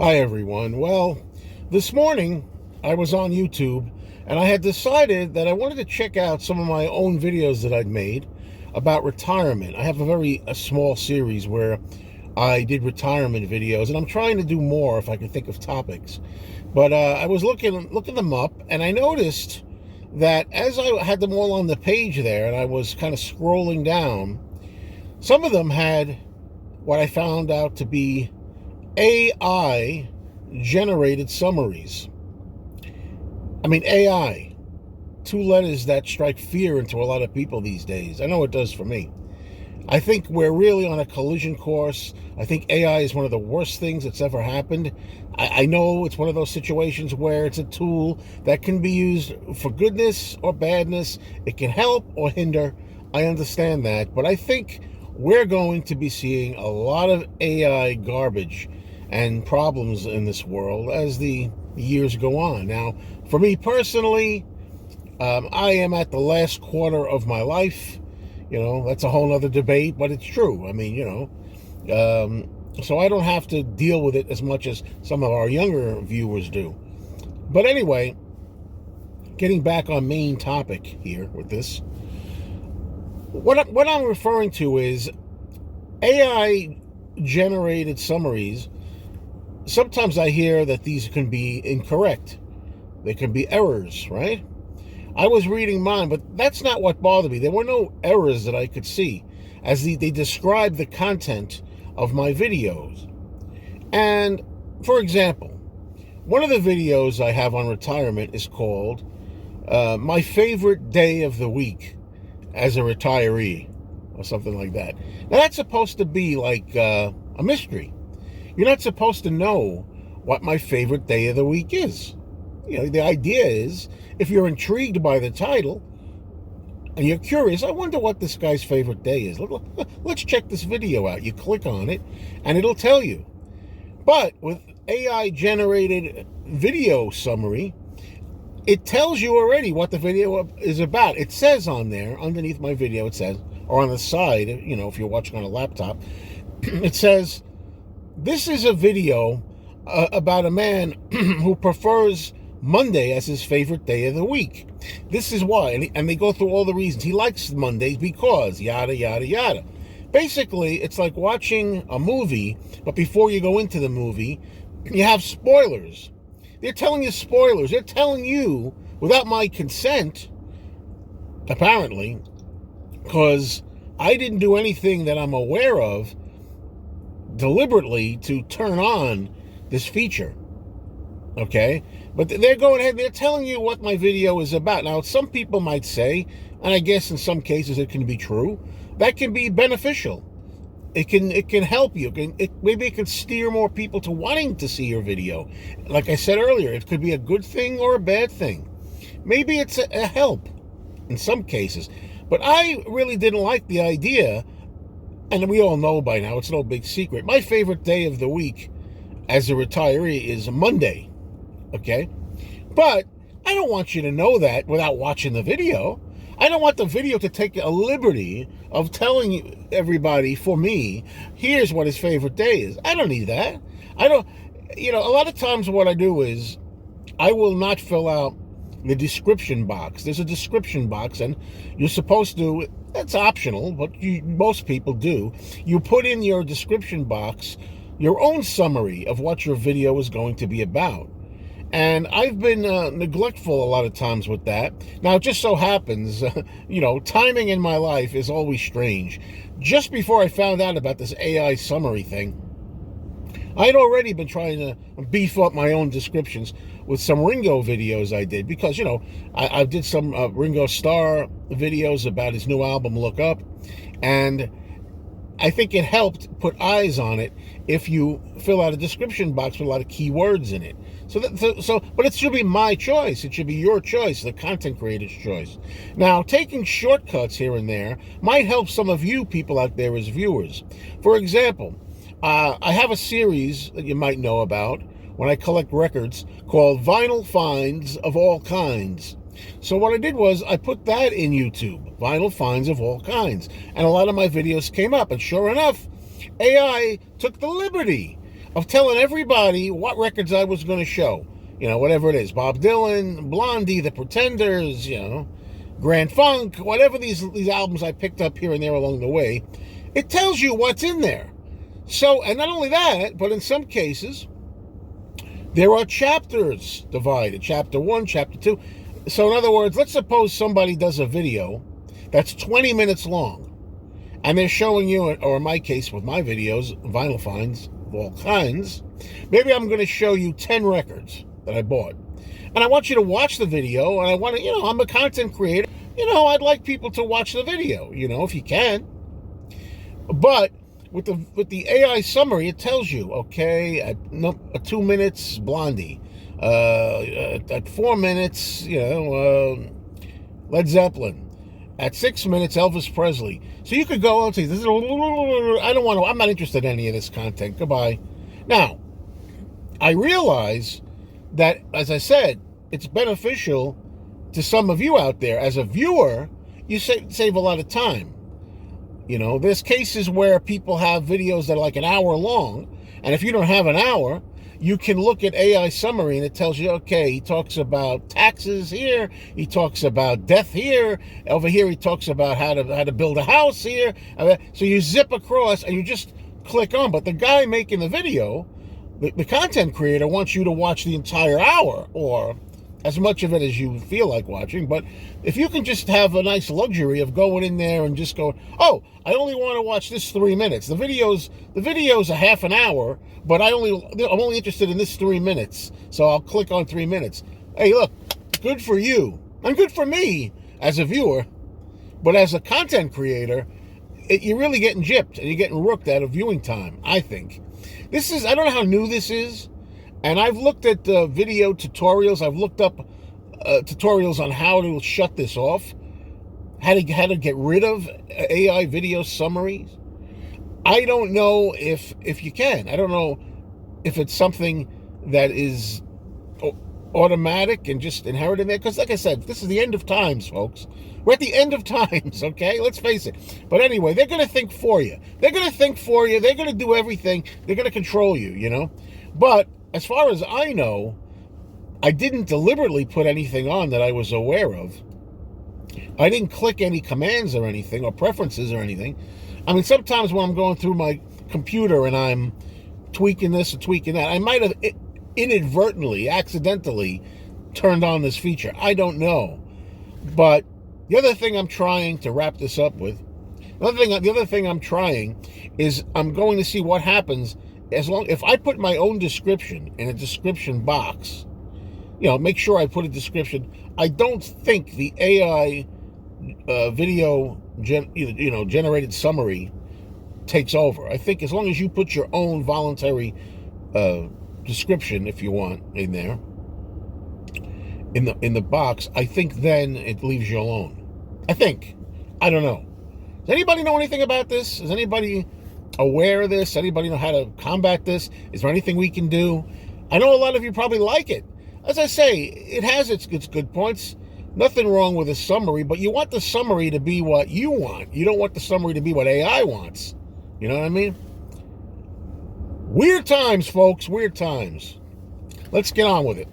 Hi, everyone. Well, this morning I was on YouTube and I had decided that I wanted to check out some of my own videos that I'd made about retirement. I have a small series where I did retirement videos, and I'm trying to do more if I can think of topics. But I was looking them up, and I noticed that as I had them all on the page there and I was kind of scrolling down, some of them had what I found out to be AI generated summaries. I mean, AI, two letters that strike fear into a lot of people these days. I know it does for me. I think we're really on a collision course. I think AI is one of the worst things that's ever happened. I know it's one of those situations where it's a tool that can be used for goodness or badness. It can help or hinder. I understand that. But I think we're going to be seeing a lot of AI garbage and problems in this world as the years go on. Now, for me personally, I am at the last quarter of my life. That's a whole other debate, but it's true. I mean, so I don't have to deal with it as much as some of our younger viewers do. But anyway, getting back on main topic here with this, what I'm referring to is AI generated summaries. Sometimes I hear that these can be incorrect. They can be errors, right? I was reading mine, but that's not what bothered me. There were no errors that I could see as they described the content of my videos. And, for example, one of the videos I have on retirement is called My Favorite Day of the Week as a Retiree, or something like that. Now, that's supposed to be like a mystery. You're not supposed to know what my favorite day of the week is. The idea is, if you're intrigued by the title and you're curious, I wonder what this guy's favorite day is. Let's check this video out. You click on it and it'll tell you. But with AI generated video summary, it tells you already what the video is about. It says on there, underneath my video, it says, or on the side, if you're watching on a laptop, it says, this is a video about a man who prefers Monday as his favorite day of the week. This is why, and they go through all the reasons. He likes Mondays because yada, yada, yada. Basically, it's like watching a movie, but before you go into the movie, you have spoilers. They're telling you spoilers. They're telling you, without my consent, apparently, because I didn't do anything that I'm aware of deliberately to turn on this feature. Okay? But they're going ahead, they're telling you what my video is about. Now, some people might say, and I guess in some cases it can be true, that can be beneficial. It can help you. Maybe it can steer more people to wanting to see your video. Like I said earlier, it could be a good thing or a bad thing. Maybe it's a help in some cases. But I really didn't like the idea, and we all know by now, it's no big secret. My favorite day of the week as a retiree is Monday. Okay? But I don't want you to know that without watching the video. I don't want the video to take a liberty of telling everybody, for me, here's what his favorite day is. I don't need that. A lot of times what I do is I will not fill out the description box. There's a description box, and you're supposed to, that's optional, but most people do. You put in your description box your own summary of what your video is going to be about. And I've been neglectful a lot of times with that. Now, it just so happens, timing in my life is always strange. Just before I found out about this AI summary thing, I'd already been trying to beef up my own descriptions with some Ringo videos I did. Because, I did some Ringo Starr videos about his new album, Look Up. And I think it helped put eyes on it if you fill out a description box with a lot of keywords in it. But it should be my choice. It should be your choice, the content creator's choice. Now, taking shortcuts here and there might help some of you people out there as viewers. For example, I have a series that you might know about when I collect records called Vinyl Finds of All Kinds. So what I did was I put that in YouTube, vinyl finds of all kinds. And a lot of my videos came up. And sure enough, AI took the liberty of telling everybody what records I was going to show. Whatever it is. Bob Dylan, Blondie, The Pretenders, Grand Funk, whatever these albums I picked up here and there along the way. It tells you what's in there. So, and not only that, but in some cases, there are chapters divided. Chapter 1, Chapter 2. So in other words, let's suppose somebody does a video that's 20 minutes long, and they're showing you, or in my case with my videos, vinyl finds of all kinds. Maybe I'm going to show you 10 records that I bought. And I want you to watch the video, and I want to, I'm a content creator. I'd like people to watch the video, if you can. But with the AI summary, it tells you, okay, at 2 minutes, Blondie. At 4 minutes, Led Zeppelin. At 6 minutes, Elvis Presley. So you could go and say, I'm not interested in any of this content. Goodbye. Now, I realize that, as I said, it's beneficial to some of you out there. As a viewer, you save a lot of time. There's cases where people have videos that are like an hour long, and if you don't have an hour, you can look at AI summary and it tells you, okay, he talks about taxes here, he talks about death here, over here he talks about how to build a house here. So you zip across and you just click on. But the guy making the video, the content creator, wants you to watch the entire hour, or as much of it as you feel like watching. But if you can just have a nice luxury of going in there and just going, oh, I only want to watch this 3 minutes. The video's a half an hour, but I'm only interested in this 3 minutes. So I'll click on 3 minutes. Hey, look, good for you. And good for me as a viewer. But as a content creator, you're really getting gypped and you're getting rooked out of viewing time, I think. I don't know how new this is. And I've looked at video tutorials. I've looked up tutorials on how to shut this off, how to get rid of AI video summaries. I don't know if you can. I don't know if it's something that is automatic and just inherent in there. Because like I said, this is the end of times, folks. We're at the end of times, okay? Let's face it. But anyway, they're going to think for you. They're going to do everything. They're going to control you, But as far as I know, I didn't deliberately put anything on that I was aware of. I didn't click any commands or anything, or preferences or anything. I mean, sometimes when I'm going through my computer and I'm tweaking this or tweaking that, I might have inadvertently, accidentally turned on this feature. I don't know. But the other thing I'm trying to wrap this up with, the other thing I'm trying is I'm going to see what happens if I put my own description in a description box, make sure I put a description. I don't think the AI video generated summary takes over. I think as long as you put your own voluntary description, if you want, in there in the box, I think then it leaves you alone. I think. I don't know. Does anybody know anything about this? Is anybody aware of this? Anybody know how to combat this? Is there anything we can do? I know a lot of you probably like it. As I say, it has its good points. Nothing wrong with a summary, but you want the summary to be what you want. You don't want the summary to be what AI wants. You know what I mean? Weird times, folks. Weird times. Let's get on with it.